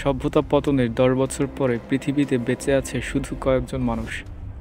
সভ্যতা পতনের ১০ বছর পরে পৃথিবীতে বেঁচে আছে শুধু কয়েকজন মানুষ।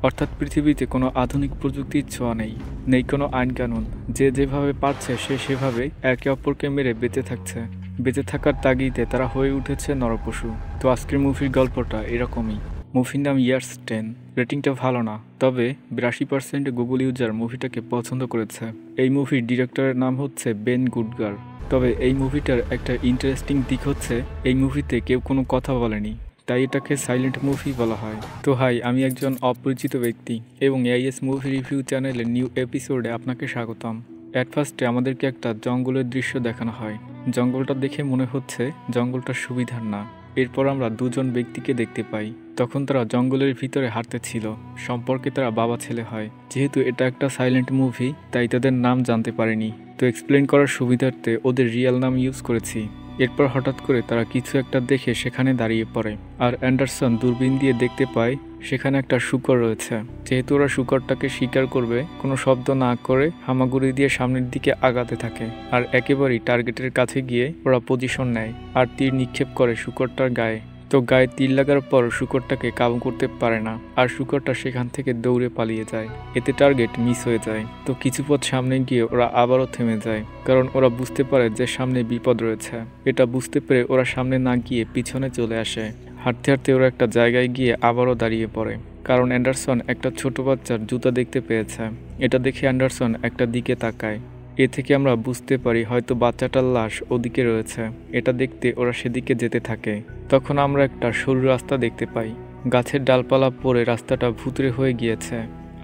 অর্থাৎ পৃথিবীতে কোনো আধুনিক প্রযুক্তির ছোঁয়া নেই, নেই কোনো আইনকানুন। যে যেভাবে পারছে সে সেভাবে একে অপরকে মেরে বেঁচে থাকছে। বেঁচে থাকার তাগিদে তারা হয়ে উঠেছে নরপশু। তো আজকের মুভির গল্পটা এরকমই। মুভির নাম ইয়ার্স 10। রেটিংটা ভালো না, তবে ৮২% গুগল ইউজার মুভিটাকে পছন্দ করেছে। এই মুভির ডিরেক্টরের নাম হচ্ছে বেন গুডগার। তবে এই মুভিটার একটা ইন্টারেস্টিং দিক হচ্ছে এই মুভিতে কেউ কোনো কথা বলেনি, তাই এটাকে সাইলেন্ট মুভি বলা হয়। তো হাই, আমি একজন অপরিচিত ব্যক্তি এবং এআইএস মুভি রিভিউ চ্যানেলের নিউ এপিসোডে আপনাকে স্বাগতম। অ্যাট ফার্স্টে আমাদেরকে একটা জঙ্গলের দৃশ্য দেখানো হয়। জঙ্গলটা দেখে মনে হচ্ছে জঙ্গলটা সুবিধার না। এরপর আমরা দুজন ব্যক্তিকে দেখতে পাই। তখন তারা জঙ্গলের ভিতরে হাঁটতেছিল। সম্পর্কে তারা বাবা ছেলে হয়। যেহেতু এটা একটা সাইলেন্ট মুভি, তাই তাদের নাম জানতে পারিনি। তো এক্সপ্লেন করার সুবিধার্থে ওদের রিয়েল নাম ইউজ করেছি। এরপর হঠাৎ করে তারা কিছু একটা দেখে সেখানে দাঁড়িয়ে পড়ে, আর অ্যান্ডারসন দূরবীন দিয়ে দেখতে পায় সেখানে একটা শূকর রয়েছে। যেহেতু ওরা শূকরটাকে শিকার করবে, কোনো শব্দ না করে হামাগুড়ি দিয়ে সামনের দিকে আগাতে থাকে, আর একেবারেই টার্গেটের কাছে গিয়ে ওরা পজিশন নেয় আর তীর নিক্ষেপ করে শূকরটার গায়ে। তো গায়ে তীর লাগার পর শূকরটাকে কাবু করতে পারে না, আর শূকরটা সেখান থেকে দৌড়ে পালিয়ে যায়। এতে টার্গেট মিস হয়ে যায়। তো কিছু পথ সামনে গিয়ে ওরা আবারও থেমে যায়, কারণ ওরা বুঝতে পারে যে সামনে বিপদ রয়েছে। এটা বুঝতে পেরে ওরা সামনে না গিয়ে পিছনে চলে আসে। হাঁটতে হাঁটতে ওরা একটা জায়গায় গিয়ে আবারও দাঁড়িয়ে পড়ে, কারণ অ্যান্ডারসন একটা ছোট বাচ্চার জুতা দেখতে পেয়েছে। এটা দেখে অ্যান্ডারসন একটা দিকে তাকায়। এ থেকে আমরা বুঝতে পারি হয়তো বাচ্চাটার লাশ ওদিকে রয়েছে। এটা দেখতে ওরা সেদিকে যেতে থাকে। তখন আমরা একটা সরু রাস্তা দেখতে পাই। গাছের ডালপালা পড়ে রাস্তাটা ভুতুড়ে হয়ে গিয়েছে,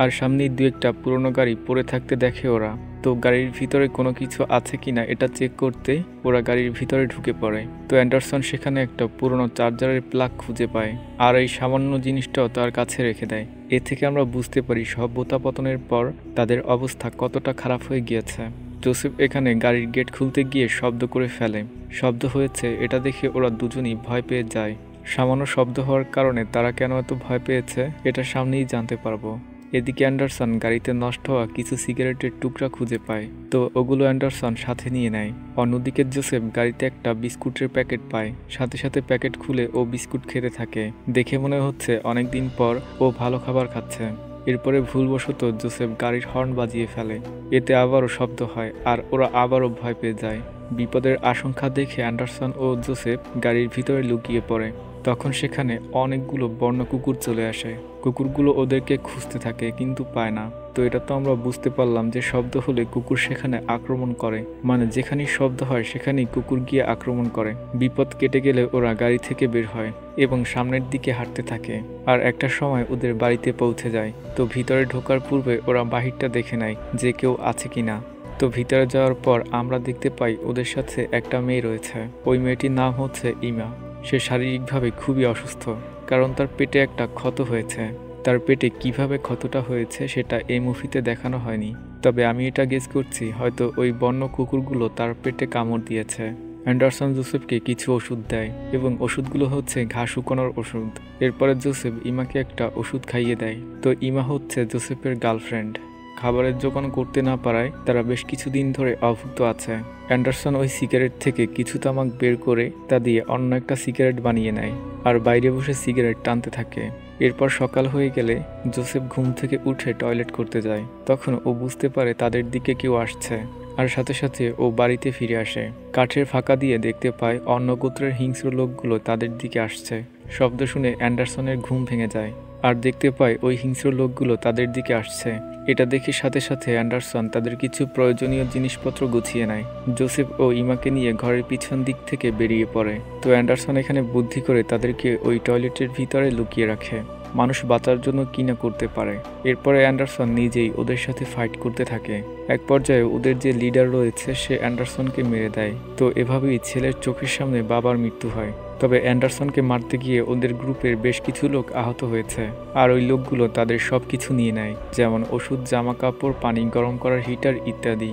আর সামনেই দু একটা পুরনো গাড়ি পড়ে থাকতে দেখে ওরা। তো গাড়ির ভিতরে কোনো কিছু আছে কিনা এটা চেক করতে ওরা গাড়ির ভিতরে ঢুকে পড়ে। তো অ্যান্ডারসন সেখানে একটা পুরনো চার্জারের প্লাগ খুঁজে পায়, আর এই সামান্য জিনিসটাও তার কাছে রেখে দেয়। এ থেকে আমরা বুঝতে পারি সভ্যতা পতনের পর তাদের অবস্থা কতটা খারাপ হয়ে গিয়েছে। জোসেফ এখানে গাড়ির গেট খুলতে গিয়ে শব্দ করে ফেলে। শব্দ হয়েছে এটা দেখে ওরা দুজনই ভয় পেয়ে যায়। সামান্য শব্দ হওয়ার কারণে তারা কেন এত ভয় পেয়েছে এটা সামনেই জানতে পারবো। এদিকে অ্যান্ডারসন গাড়িতে নষ্ট হওয়া কিছু সিগারেটের টুকরা খুঁজে পায়, তো ওগুলো অ্যান্ডারসন সাথে নিয়ে নেয়। অন্যদিকে জোসেফ গাড়িতে একটা বিস্কুটের প্যাকেট পায়। সাথে সাথে প্যাকেট খুলে ও বিস্কুট খেতে থাকে। দেখে মনে হচ্ছে অনেকদিন পর ও ভালো খাবার খাচ্ছে। এরপরে ভুলবশত জোসেফ গাড়ির হর্ন বাজিয়ে ফেলে। এতে আবারও শব্দ হয়, আর ওরা আবারও ভয় পেয়ে যায়। বিপদের আশঙ্কা দেখে অ্যান্ডারসন ও জোসেফ গাড়ির ভিতরে লুকিয়ে পড়ে। তখন সেখানে অনেকগুলো বন্য কুকুর চলে আসে। কুকুরগুলো ওদেরকে খুঁজতে থাকে কিন্তু পায় না। তো এটা তো আমরা বুঝতে পারলাম যে শব্দ হলে কুকুর সেখানে আক্রমণ করে, মানে যেখানেই শব্দ হয় সেখানেই কুকুর গিয়ে আক্রমণ করে। বিপদ কেটে গেলে ওরা গাড়ি থেকে বের হয় এবং সামনের দিকে হাঁটতে থাকে, আর একটা সময় ওদের বাড়িতে পৌঁছে যায়। তো ভিতরে ঢোকার পূর্বে ওরা বাহিরটা দেখে নেয় যে কেউ আছে কিনা। তো ভিতরে যাওয়ার পর আমরা দেখতে পাই ওদের সাথে একটা মেয়ে রয়েছে। ওই মেয়েটির নাম হচ্ছে ইমা। সে শারীরিকভাবে খুবই অসুস্থ, কারণ তার পেটে একটা ক্ষত হয়েছে। তার পেটে কিভাবে ক্ষতটা হয়েছে সেটা এই মুভিতে দেখানো হয়নি, তবে আমি এটা গেস করছি হয়তো ওই বন্য কুকুরগুলো তার পেটে কামড় দিয়েছে। অ্যান্ডারসন জোসেফকে কিছু ওষুধ দেয় এবং ওষুধগুলো হচ্ছে ঘাস শুকানোর ওষুধ। এরপরে জোসেফ ইমাকে একটা ওষুধ খাইয়ে দেয়। তো ইমা হচ্ছে জোসেফের গার্লফ্রেন্ড। খাবারের জোগান করতে না পারায় তারা বেশ কিছুদিন ধরে অভুক্ত আছে। অ্যান্ডারসন ওই সিগারেট থেকে কিছু তামাক বের করে তা দিয়ে অন্য একটা সিগারেট বানিয়ে নেয়, আর বাইরে বসে সিগারেট টানতে থাকে। এরপর সকাল হয়ে গেলে জোসেফ ঘুম থেকে উঠে টয়লেট করতে যায়। তখন ও বুঝতে পারে তাদের দিকে কেউ আসছে, আর সাথে সাথে ও বাড়িতে ফিরে আসে। কাঠের ফাঁকা দিয়ে দেখতে পায় অন্য গোত্রের হিংস্র লোকগুলো তাদের দিকে আসছে। শব্দ শুনে অ্যান্ডারসনের ঘুম ভেঙে যায়, আর দেখতে পায় ওই হিংস্র লোকগুলো তাদের দিকে আসছে। এটা দেখে সাথে সাথে অ্যান্ডারসন তাদের কিছু প্রয়োজনীয় জিনিসপত্র গুছিয়ে নেয়। জোসেফ ও ইমাকে নিয়ে ঘরের পিছন দিক থেকে বেরিয়ে পড়ে। তো অ্যান্ডারসন এখানে বুদ্ধি করে তাদেরকে ওই টয়লেটের ভিতরে লুকিয়ে রাখে। মানুষ বাঁচার জন্য কি না করতে পারে। এরপরে অ্যান্ডারসন নিজেই ওদের সাথে ফাইট করতে থাকে। এক পর্যায়ে ওদের যে লিডার রয়েছে সে অ্যান্ডারসনকে মেরে দেয়। তো এভাবেই ছেলের চোখের সামনে বাবার মৃত্যু হয়। তবে অ্যান্ডারসনকে মারতে গিয়ে ওদের গ্রুপের বেশ কিছু লোক আহত হয়েছে, আর ওই লোকগুলো তাদের সব কিছু নিয়ে নেয়, যেমন ওষুধ, জামা কাপড়, পানি গরম করার হিটার ইত্যাদি।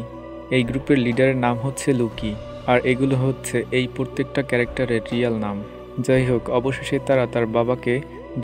এই গ্রুপের লিডারের নাম হচ্ছে লুকি, আর এগুলো হচ্ছে এই প্রত্যেকটা ক্যারেক্টারের রিয়াল নাম। যাই হোক, অবশেষে তারা তার বাবাকে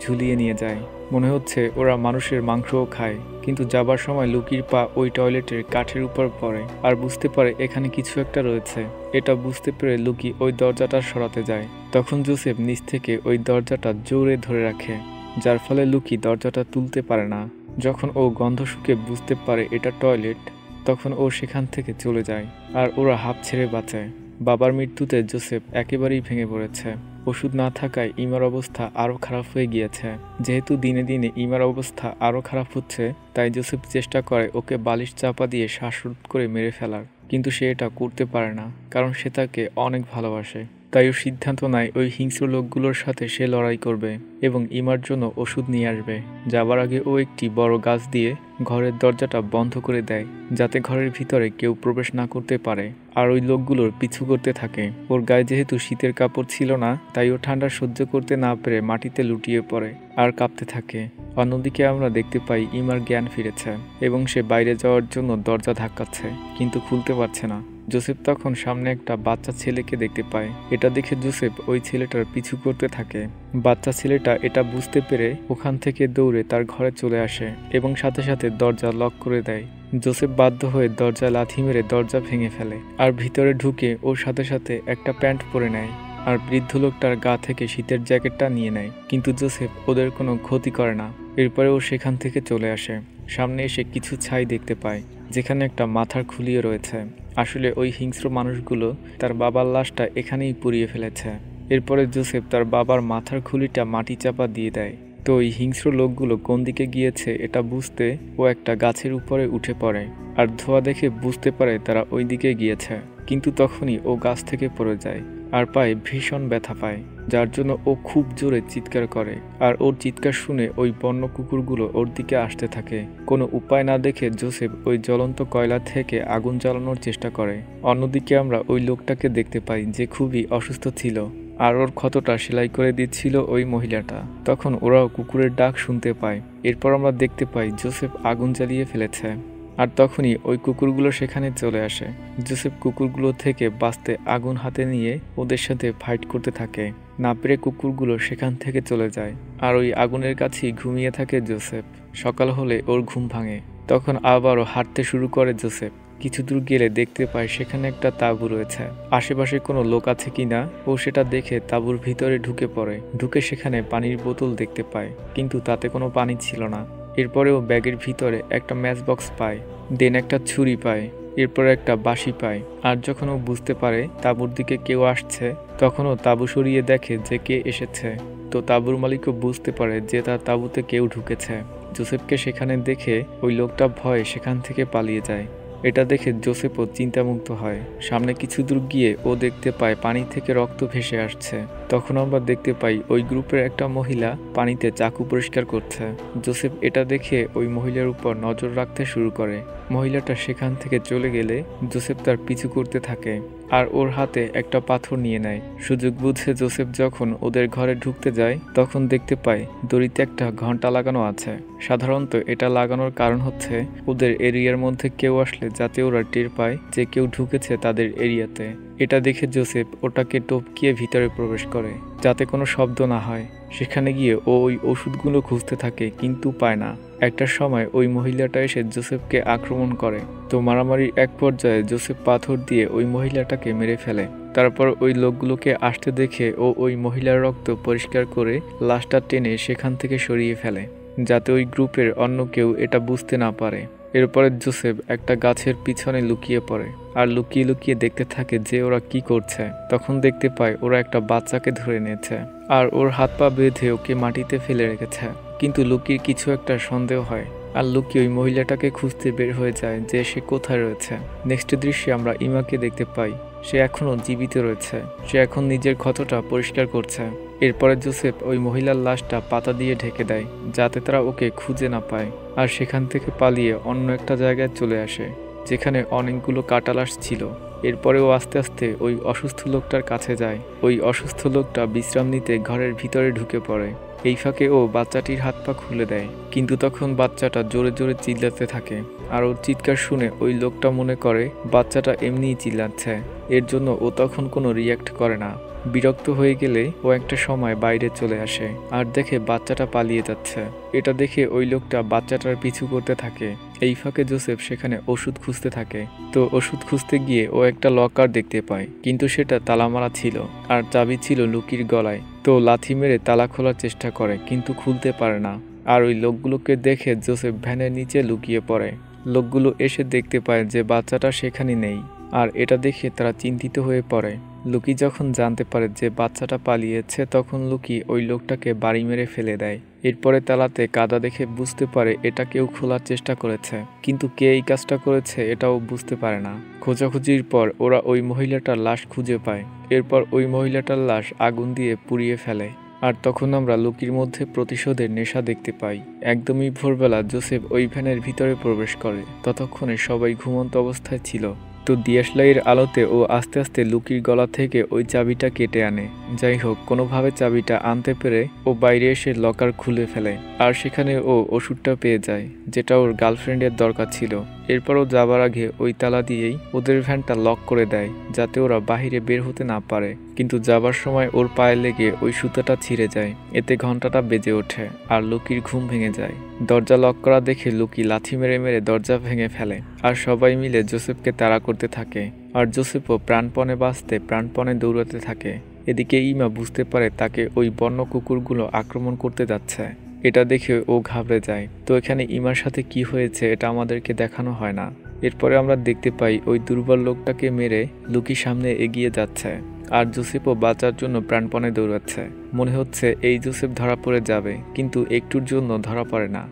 ঝুলিয়ে নিয়ে যায়। মনে হচ্ছে ওরা মানুষের মাংসও খায়। কিন্তু যাবার সময় লুকির পা ওই টয়লেটের কাঠের উপর পড়ে আর বুঝতে পারে এখানে কিছু একটা রয়েছে। এটা বুঝতে পেরে লুকি ওই দরজাটা সরাতে যায়। তখন জোসেফ নিচ থেকে ওই দরজাটা জোরে ধরে রাখে, যার ফলে লুকি দরজাটা তুলতে পারে না। যখন ও গন্ধ শুকে বুঝতে পারে এটা টয়লেট, তখন ও সেখান থেকে চলে যায় আর ওরা হাঁপ ছেড়ে বাঁচে। বাবার মৃত্যুতে জোসেফ একেবারেই ভেঙে পড়েছে। ওষুধ না থাকায় ইমার অবস্থা আরও খারাপ হয়ে গিয়েছে। যেহেতু দিনে দিনে ইমার অবস্থা আরও খারাপ হচ্ছে, তাই জোসেফ চেষ্টা করে ওকে বালিশ চাপা দিয়ে শ্বাসরোধ করে মেরে ফেলার, কিন্তু সে এটা করতে পারে না, কারণ সে তাকে অনেক ভালোবাসে। তাই ও সিদ্ধান্ত নেয় ওই হিংস্র লোকগুলোর সাথে সে লড়াই করবে এবং ইমার জন্য ওষুধ নিয়ে আসবে। যাবার আগে ও একটি বড় গাছ দিয়ে ঘরের দরজাটা বন্ধ করে দেয়, যাতে ঘরের ভিতরে কেউ প্রবেশ না করতে পারে। আর ওই লোকগুলোর পিছু করতে থাকে। ওর গায়ে যেহেতু শীতের কাপড় ছিল না, তাই ও ঠান্ডা সহ্য করতে না পেরে মাটিতে লুটিয়ে পড়ে আর কাঁপতে থাকে। অন্যদিকে আমরা দেখতে পাই ইমার জ্ঞান ফিরেছে এবং সে বাইরে যাওয়ার জন্য দরজা ধাক্কাচ্ছে, কিন্তু খুলতে পারছে না। জোসেফ তখন সামনে একটা বাচ্চা ছেলেকে দেখতে পায়। এটা দেখে জোসেফ ওই ছেলেটার পিছু করতে থাকে। বাচ্চা ছেলেটা এটা বুঝতে পেরে ওখান থেকে দৌড়ে তার ঘরে চলে আসে এবং সাথে সাথে দরজা লক করে দেয়। জোসেফ বাধ্য হয়ে দরজায় লাথি মেরে দরজা ভেঙে ফেলে আর ভিতরে ঢুকে ওর সাথে সাথে একটা প্যান্ট পরে নেয় আর বৃদ্ধ লোকটার গা থেকে শীতের জ্যাকেটটা নিয়ে নেয়। কিন্তু জোসেফ ওদের কোনো ক্ষতি করে না। এরপরে ও সেখান থেকে চলে আসে। সামনে এসে কিছু ছাই দেখতে পায়, যেখানে একটা মাথার খুলিয়ে রয়েছে। আসলে ওই হিংস্র মানুষগুলো তার বাবার লাশটা এখানেই পুড়িয়ে ফেলেছে। এরপরে জোসেফ তার বাবার মাথার খুলিটা মাটি চাপা দিয়ে দেয়। তো ওই হিংস্র লোকগুলো কোন দিকে গিয়েছে এটা বুঝতে ও একটা গাছের উপরে উঠে পড়ে আর ধোঁয়া দেখে বুঝতে পারে তারা ওই দিকে গিয়েছে। কিন্তু তখনই ও গাছ থেকে পড়ে যায় আর পায়ে ভীষণ ব্যথা পায়, যার জন্য ও খুব জোরে চিৎকার করে। আর ওর চিৎকার শুনে ওই বন্য কুকুরগুলো ওর দিকে আসতে থাকে। কোনো উপায় না দেখে জোসেফ ওই জ্বলন্ত কয়লা থেকে আগুন জ্বালানোর চেষ্টা করে। অন্যদিকে আমরা ওই লোকটাকে দেখতে পাই যে খুবই অসুস্থ ছিল আর ওর ক্ষতটা সেলাই করে দিচ্ছিল ওই মহিলাটা। তখন ওরাও কুকুরের ডাক শুনতে পায়। এরপর আমরা দেখতে পাই জোসেফ আগুন জ্বালিয়ে ফেলেছে আর তখনই ওই কুকুরগুলো সেখানে চলে আসে। জোসেফ কুকুরগুলো থেকে বাঁচতে আগুন হাতে নিয়ে ওদের সাথে ফাইট করতে থাকে। না পেরে কুকুরগুলো সেখান থেকে চলে যায় আর ওই আগুনের কাছেই ঘুমিয়ে থাকে জোসেফ। সকাল হলে ওর ঘুম ভাঙে। তখন আবারও হাঁটতে শুরু করে জোসেফ। কিছু দূর গেলে দেখতে পায় সেখানে একটা তাঁবু রয়েছে। আশেপাশে কোনো লোক আছে কিনা ও সেটা দেখে তাঁবুর ভিতরে ঢুকে পড়ে। ঢুকে সেখানে পানির বোতল দেখতে পায়, কিন্তু তাতে কোনো পানি ছিল না। এরপরেও ব্যাগের ভিতরে একটা ম্যাচ বক্স পায়, দেন একটা ছুরি পায়, এরপর একটা বাঁশি পায়। আর যখন ও বুঝতে পারে তাঁবুর দিকে কেউ আসছে, তখনও তাঁবু সরিয়ে দেখে যে কে এসেছে। তো তাঁবুর মালিকও বুঝতে পারে যে তার তাঁবুতে কেউ ঢুকেছে। জোসেফকে সেখানে দেখে ওই লোকটা ভয়ে সেখান থেকে পালিয়ে যায়। এটা দেখে জোসেফও চিন্তামুক্ত হয়। সামনে কিছু দূর গিয়ে ও দেখতে পায় পানি থেকে রক্ত ভেসে আসছে। তখন আমরা দেখতে পাই ওই গ্রুপের একটা মহিলা পানিতে চাকু পরিষ্কার করছে। জোসেফ এটা দেখে ওই মহিলার উপর নজর রাখতে শুরু করে। মহিলাটা সেখান থেকে চলে গেলে জোসেফ তার পিছু করতে থাকে আর ওর হাতে একটা পাথর নিয়ে নেয়। সুযোগ বুঝে জোসেফ যখন ওদের ঘরে ঢুকতে যায়, তখন দেখতে পায় দড়িতে একটা ঘন্টা লাগানো আছে। সাধারণত এটা লাগানোর কারণ হচ্ছে ওদের এরিয়ার মধ্যে কেউ আসলে যাতে ওরা টের পায় যে কেউ ঢুকেছে তাদের এরিয়াতে। এটা দেখে জোসেফ ওটাকে টপকিয়ে ভিতরে প্রবেশ করে যাতে কোনো শব্দ না হয়। সেখানে গিয়ে ও ওই ওষুধগুলো খুঁজতে থাকে, কিন্তু পায় না। একটা সময় ওই মহিলাটা এসে জোসেফকে আক্রমণ করে। তো মারামারির এক পর্যায়ে জোসেফ পাথর দিয়ে ওই মহিলাটাকে মেরে ফেলে। তারপর ওই লোকগুলোকে আসতে দেখে ও ওই মহিলার রক্ত পরিষ্কার করে লাশটা টেনে সেখান থেকে সরিয়ে ফেলে, যাতে ওই গ্রুপের অন্য কেউ এটা বুঝতে না পারে। এরপরে জোসেফ একটা গাছের পিছনে লুকিয়ে পড়ে আর লুকিয়ে লুকিয়ে দেখতে থাকে যে ওরা কি করছে। তখন দেখতে পায় ওরা একটা বাচ্চাকে ধরে নিয়েছে আর ওর হাত পা বেঁধে ওকে মাটিতে ফেলে রেখেছে। কিন্তু লুকির কিছু একটা সন্দেহ হয় আর লুকি ওই মহিলাটাকে খুঁজতে বের হয়ে যায় যে সে কোথায় রয়েছে। নেক্সট দৃশ্যে আমরা ইমাকে দেখতে পাই। সে এখনও জীবিত রয়েছে। সে এখন নিজের ক্ষতটা পরিষ্কার করছে। এরপরে জোসেফ ওই মহিলার লাশটা পাতা দিয়ে ঢেকে দেয় যাতে তারা ওকে খুঁজে না পায়, আর সেখান থেকে পালিয়ে অন্য একটা জায়গায় চলে আসে যেখানে অনেকগুলো কাটা লাশ ছিল। এরপরেও আস্তে আস্তে ওই অসুস্থ লোকটার কাছে যায়। ওই অসুস্থ লোকটা বিশ্রাম নিতে ঘরের ভিতরে ঢুকে পড়ে এই ফাঁকে ও বাচ্চাটির হাত পা খুলে দেয়, কিন্তু তখন বাচ্চাটা জোরে জোরে চিল্লাতে থাকে। আর ওর চিৎকার শুনে ওই লোকটা মনে করে বাচ্চাটা এমনিই চিল্লাচ্ছে, এর জন্য ও তখন কোনো রিয়াক্ট করে না। বিরক্ত হয়ে গেলে ও একটা সময় বাইরে চলে আসে আর দেখে বাচ্চাটা পালিয়ে যাচ্ছে। এটা দেখে ওই লোকটা বাচ্চাটার পিছু করতে থাকে। এই ফাঁকে জোসেফ সেখানে ওষুধ খুঁজতে থাকে। তো ওষুধ খুঁজতে গিয়ে ও একটা লকার দেখতে পায়, কিন্তু সেটা তালা মারা ছিল আর চাবি ছিল লুকির গলায়। তো লাথি মেরে তালা খোলার চেষ্টা করে, কিন্তু খুলতে পারে না। আর ওই লোকগুলোকে দেখে জোসেফ ভ্যানের নিচে লুকিয়ে পড়ে। লোকগুলো এসে দেখতে পায় যে বাচ্চাটা সেখানে নেই, আর এটা দেখে তারা চিন্তিত হয়ে পড়ে। লুকি যখন জানতে পারে যে বাচ্চাটা পালিয়েছে, তখন লুকি ওই লোকটাকে বাড়ি মেরে ফেলে দেয়। এরপরে তালাতে কাদা দেখে বুঝতে পারে এটা কেউ খোলার চেষ্টা করেছে, কিন্তু কে এই কাজটা করেছে এটাও বুঝতে পারে না। খোঁজাখুঁজির পর ওরা ওই মহিলাটার লাশ খুঁজে পায়। এরপর ওই মহিলাটার লাশ আগুন দিয়ে পুড়িয়ে ফেলে। আর তখন আমরা লুকির মধ্যে প্রতিশোধের নেশা দেখতে পাই। একদমই ভোরবেলা জোসেফ ওই ভ্যানের ভিতরে প্রবেশ করে। ততক্ষণে সবাই ঘুমন্ত অবস্থায় ছিল। তো দিয়াশলাইয়ের আলোতে ও আস্তে আস্তে লুকির গলা থেকে ওই চাবিটা কেটে আনে। যাই হোক, কোনোভাবে চাবিটা আনতে পেরে ও বাইরে এসে লকার খুলে ফেলে। আর সেখানে ও ওষুধটা পেয়ে যায়, যেটা ওর গার্লফ্রেন্ডের দরকার ছিল। এরপরও যাবার আগে ওই তালা দিয়েই ওদের ভ্যানটা লক করে দেয়, যাতে ওরা বাহিরে বের হতে না পারে। কিন্তু যাবার সময় ওর পায়ে লেগে ওই সুতাটা ছিঁড়ে যায়। এতে ঘন্টাটা বেজে ওঠে আর লুকির ঘুম ভেঙে যায়। দরজা লক করা দেখে লুকি লাথি মেরে মেরে দরজা ভেঙে ফেলে। আর সবাই মিলে জোসেফকে তাড়া করতে থাকে। আর জোসেফও প্রাণপণে বাঁচতে প্রাণপণে দৌড়াতে থাকে। এদিকে ইমা বুঝতে পারে তাকে ওই বন্য কুকুরগুলো আক্রমণ করতে যাচ্ছে। এটা দেখে ও ঘাবড়ে যায়। তো এখানে ইমার সাথে কি হয়েছে এটা আমাদেরকে দেখানো হয় না। এরপরে আমরা দেখতে পাই ওই দুর্বল লোকটাকে মেরে লুকি সামনে এগিয়ে যাচ্ছে। আর জোসেফও বাঁচার জন্য প্রাণপণে দৌড়াচ্ছে। মনে হচ্ছে এই জোসেফ ধরা পড়ে যাবে, কিন্তু একটুর জন্য ধরা পড়ে না।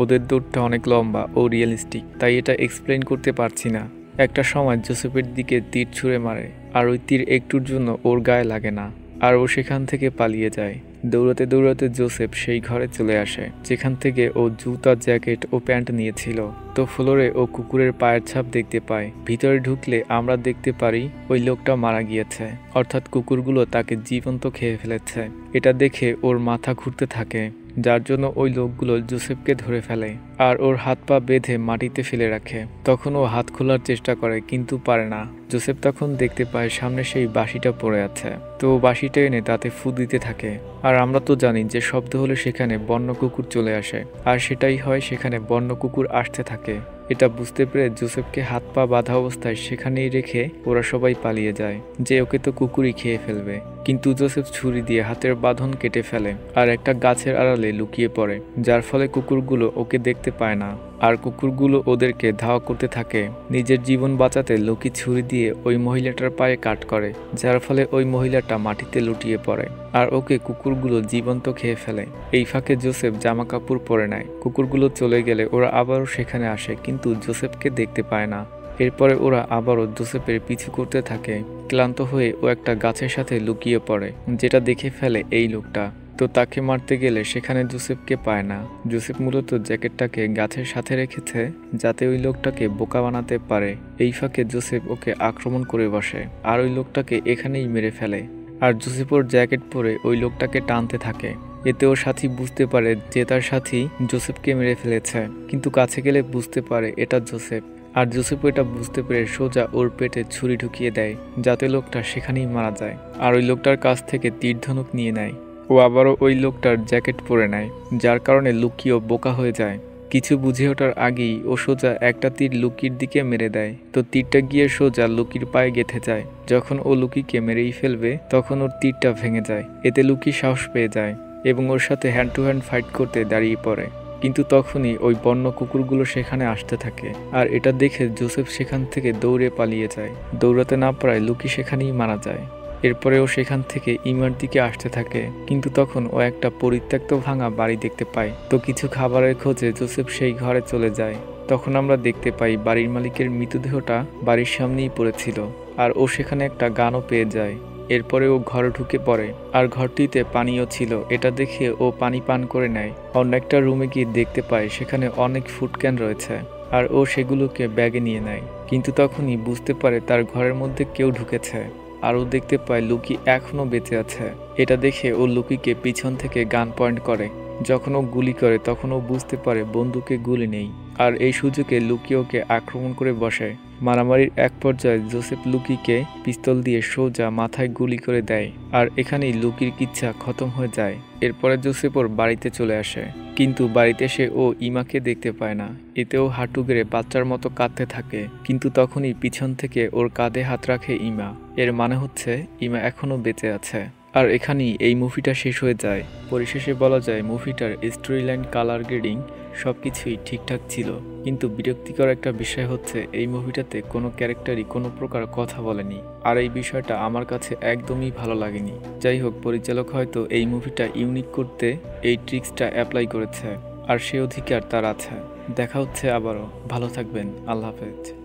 ওদের দৌড়টা অনেক লম্বা ও রিয়েলিস্টিক, তাই এটা এক্সপ্লেন করতে পারছি না। একটা সময় জোসেফের দিকে তীর ছুঁড়ে মারে, আর ওই তীর একটুর জন্য ওর গায়ে লাগে না, আর ও সেখান থেকে পালিয়ে যায়। দৌড়াতে দৌড়াতে জোসেফ সেই ঘরে চলে আসে যেখান থেকে ও জুতা, জ্যাকেট ও প্যান্ট নিয়েছিল। তো ফ্লোরে ও কুকুরের পায়ের ছাপ দেখতে পায়। ভিতরে ঢুকলে আমরা দেখতে পারি ওই লোকটা মারা গিয়েছে, অর্থাৎ কুকুরগুলো তাকে জীবন্ত খেয়ে ফেলেছে। এটা দেখে ওর মাথা ঘুরতে থাকে, যার জন্য ওই লোকগুলো জোসেফকে ধরে ফেলে আর ওর হাত পা বেঁধে মাটিতে ফেলে রাখে। তখন ও হাত খোলার চেষ্টা করে, কিন্তু পারে না। জোসেফ তখন দেখতে পায় সামনে সেই বাঁশিটা পড়ে আছে। তো বাঁশিটা এনে তাতে ফু দিতে থাকে। আর আমরা তো জানি যে শব্দ হলে সেখানে বন্য কুকুর চলে আসে, আর সেটাই হয়, সেখানে বন্য কুকুর আসতে থাকে। এটা বুঝতে পেরে জোসেফকে হাত পা বাঁধা অবস্থায় সেখানেই রেখে ওরা সবাই পালিয়ে যায়, যে ওকে তো কুকুরই খেয়ে ফেলবে। কিন্তু জোসেফ ছুরি দিয়ে হাতের বাঁধন কেটে ফেলে আর একটা গাছের আড়ালে লুকিয়ে পড়ে, যার ফলে কুকুরগুলো ওকে দেখতে পায় না। আর কুকুরগুলো ওদেরকে ধাওয়া করতে থাকে। নিজের জীবন বাঁচাতে লুকি ছুরি দিয়ে ওই মহিলাটার পায়ে কাট করে, যার ফলে ওই মহিলাটা মাটিতে লুটিয়ে পড়ে আর ওকে কুকুরগুলো জীবন্ত খেয়ে ফেলে। এই ফাঁকে জোসেফ জামা কাপড় পরে নেয়। কুকুরগুলো চলে গেলে ওরা আবারও সেখানে আসে, কিন্তু জোসেফকে দেখতে পায় না। এরপরে ওরা আবারও জোসেফের পিছু করতে থাকে। ক্লান্ত হয়ে ও একটা গাছের সাথে লুকিয়ে পড়ে, যেটা দেখে ফেলে এই লোকটা। তো তাকে মারতে গেলে সেখানে জোসেফকে পায় না। জোসেফ মূলত জ্যাকেটটাকে গাছের সাথে রেখেছে যাতে ওই লোকটাকে বোকা বানাতে পারে। এই ফাঁকে জোসেফ ওকে আক্রমণ করে বসে আর ওই লোকটাকে এখানেই মেরে ফেলে। আর জোসেফ ওর জ্যাকেট পরে ওই লোকটাকে টানতে থাকে। এতে ওর সাথী বুঝতে পারে যে তার সাথী জোসেফকে মেরে ফেলেছে, কিন্তু কাছে গেলে বুঝতে পারে এটা জোসেফ। আর জোসেফ এটা বুঝতে পেরে সোজা ওর পেটে ছুরি ঢুকিয়ে দেয়, যাতে লোকটা সেখানেই মারা যায়। আর ওই লোকটার কাছ থেকে তীর ধনুক নিয়ে নেয়। ও আবারও ওই লোকটার জ্যাকেট পরে নেয়, যার কারণে লুকিও বোকা হয়ে যায়। কিছু বুঝে ওঠার আগেই ও সোজা একটা তীর লুকির দিকে মেরে দেয়। তো তীরটা গিয়ে সোজা লুকির পায়ে গেঁথে যায়। যখন ও লুকিকে মেরেই ফেলবে তখন ওর তীরটা ভেঙে যায়। এতে লুকি সাহস পেয়ে যায় এবং ওর সাথে হ্যান্ড টু হ্যান্ড ফাইট করতে দাঁড়িয়ে পড়ে। কিন্তু তখনই ওই বন্য কুকুরগুলো সেখানে আসতে থাকে, আর এটা দেখে জোসেফ সেখান থেকে দৌড়ে পালিয়ে যায়। দৌড়াতে না পারায় লুকি সেখানেই মারা যায়। এরপরে ও সেখান থেকে ইমার দিকে আসতে থাকে, কিন্তু তখন ও একটা পরিত্যক্ত ভাঙা বাড়ি দেখতে পায়। তো কিছু খাবারের খোঁজে জোসেফ সেই ঘরে চলে যায়। তখন আমরা দেখতে পাই বাড়ির মালিকের মৃতদেহটা বাড়ির সামনেই পড়েছিল, আর ও সেখানে একটা গানও পেয়ে যায়। এরপরে ও ঘরে ঢুকে পড়ে, আর ঘরটিতে পানিও ছিল। এটা দেখে ও পানি পান করে নেয়। অন্য একটা রুমে গিয়ে দেখতে পায় সেখানে অনেক ফুড ক্যান রয়েছে, আর ও সেগুলোকে ব্যাগে নিয়ে নেয়। কিন্তু তখনই বুঝতে পারে তার ঘরের মধ্যে কেউ ঢুকেছে। আর ও দেখতে পায় লুকি এখনো বেঁচে আছে। এটা দেখে ও লুকিকে পিছন থেকে গান পয়েন্ট করে। যখন ও গুলি করে তখন ও বুঝতে পারে বন্দুকে গুলি নেই, আর এই সুযোগে লুকি ওকে আক্রমণ করে বসে। মারামারির এক পর্যায়ে জোসেফ লুকিকে পিস্তল দিয়ে সোজা মাথায় গুলি করে দেয়, আর এখানেই লুকির ইচ্ছা খতম হয়ে যায়। এরপরে জোসেফ ওর বাড়িতে চলে আসে, কিন্তু বাড়িতে সে ও ইমাকে দেখতে পায় না। এতেও হাঁটু গেড়ে বাচ্চার মতো কাঁদতে থাকে, কিন্তু তখনই পিছন থেকে ওর কাঁধে হাত রাখে ইমা। এর মানে হচ্ছে ইমা এখনো বেঁচে আছে। আর এখানেই এই মুভিটা শেষ হয়ে যায়। পরিশেষে বলা যায় মুভিটার স্টোরি লাইন, কালার গ্রেডিং সবকিছুই ঠিকঠাক ছিল, কিন্তু বিরক্তিকর একটা বিষয় হচ্ছে এই মুভিটাতে কোনো ক্যারেক্টারই কোনো প্রকার কথা বলেনি, আর এই বিষয়টা আমার কাছে একদমই ভালো লাগেনি। যাই হোক, পরিচালক হয়তো এই মুভিটা ইউনিক করতে এই ট্রিক্সটা অ্যাপ্লাই করেছে, আর সে অধিকার তার আছে। দেখা হচ্ছে আবারও। ভালো থাকবেন। আল্লাহ হাফেজ।